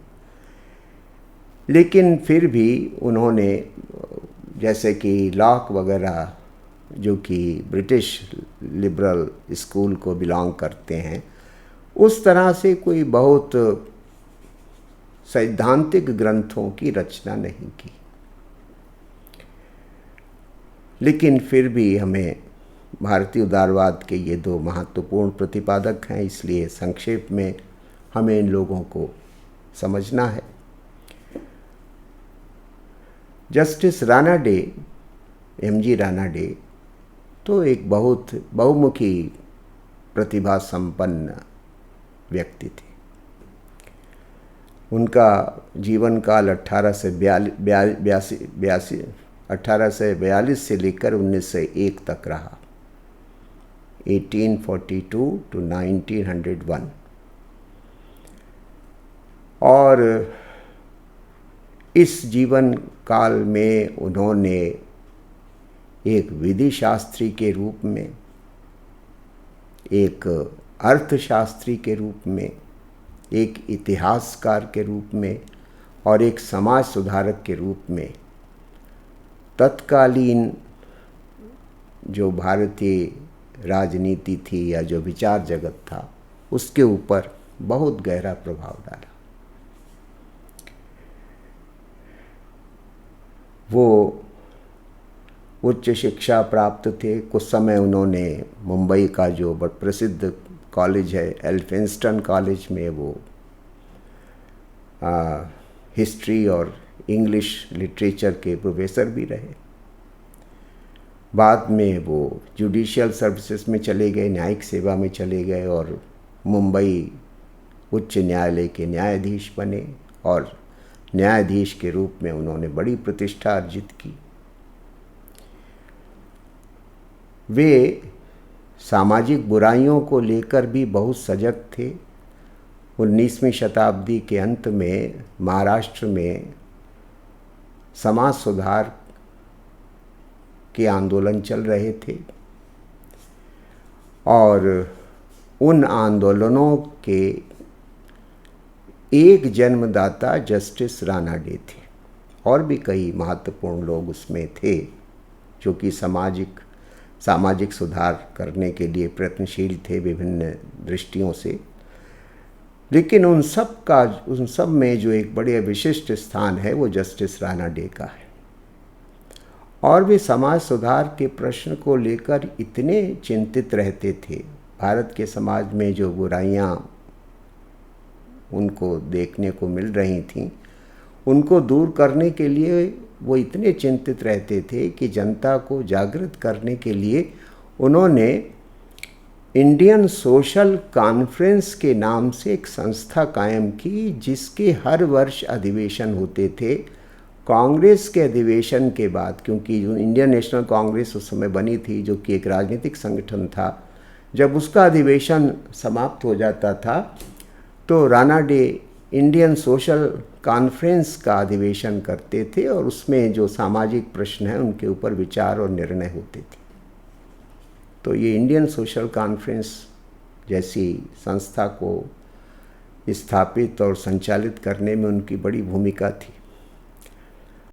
लेकिन फिर भी उन्होंने, जैसे कि लॉक वगैरह जो कि ब्रिटिश लिबरल स्कूल को बिलोंग करते हैं, उस तरह से कोई बहुत सैद्धांतिक ग्रंथों की रचना नहीं की। लेकिन फिर भी हमें भारतीय उदारवाद के ये दो महत्वपूर्ण प्रतिपादक हैं, इसलिए संक्षेप में हमें इन लोगों को समझना है। जस्टिस रानाडे, एमजी रानाडे, तो एक बहुत बहुमुखी प्रतिभा संपन्न व्यक्ति थे। उनका जीवन काल 1842 से लेकर 1901 तक रहा, 1842 to 1901। और इस जीवन काल में उन्होंने एक विधि शास्त्री के रूप में, एक अर्थशास्त्री के रूप में, एक इतिहासकार के रूप में और एक समाज सुधारक के रूप में तत्कालीन जो भारतीय राजनीति थी या जो विचार जगत था, उसके ऊपर बहुत गहरा प्रभाव डाला। वो उच्च शिक्षा प्राप्त थे। कुछ समय उन्होंने मुंबई का जो प्रसिद्ध कॉलेज है एल्फिंस्टन कॉलेज में वो हिस्ट्री और इंग्लिश लिटरेचर के प्रोफेसर भी रहे। बाद में वो जुडिशियल सर्विसेज में चले गए, न्यायिक सेवा में चले गए और मुंबई उच्च न्यायालय के न्यायाधीश बने और न्यायाधीश के रूप में उन्होंने बड़ी प्रतिष्ठा अर्जित की। वे सामाजिक बुराइयों को लेकर भी बहुत सजग थे। 19वीं शताब्दी के अंत में महाराष्ट्र में समाज सुधार के आंदोलन चल रहे थे और उन आंदोलनों के एक जन्मदाता जस्टिस रानाडे थे और भी कई महत्वपूर्ण लोग उसमें थे जो कि सामाजिक सुधार करने के लिए प्रयत्नशील थे विभिन्न दृष्टियों से। लेकिन उन सब में जो एक बड़े विशिष्ट स्थान है वो जस्टिस रानाडे का है। और वे समाज सुधार के प्रश्न को लेकर इतने चिंतित रहते थे। भारत के समाज में जो बुराइयां उनको देखने को मिल रही थीं, उनको दूर करने के लिए वो इतने चिंतित रहते थे कि जनता को जागृत करने के लिए उन्होंने इंडियन सोशल कॉन्फ्रेंस के नाम से एक संस्था कायम की, जिसके हर वर्ष अधिवेशन होते थे। कांग्रेस के अधिवेशन के बाद, क्योंकि जो इंडियन नेशनल कांग्रेस उस समय बनी थी जो कि एक राजनीतिक संगठन था, जब उसका अधिवेशन समाप्त हो जाता था तो रानाडे इंडियन सोशल कॉन्फ्रेंस का अधिवेशन करते थे और उसमें जो सामाजिक प्रश्न हैं उनके ऊपर विचार और निर्णय होते थे। तो ये इंडियन सोशल कॉन्फ्रेंस जैसी संस्था को स्थापित और संचालित करने में उनकी बड़ी भूमिका थी।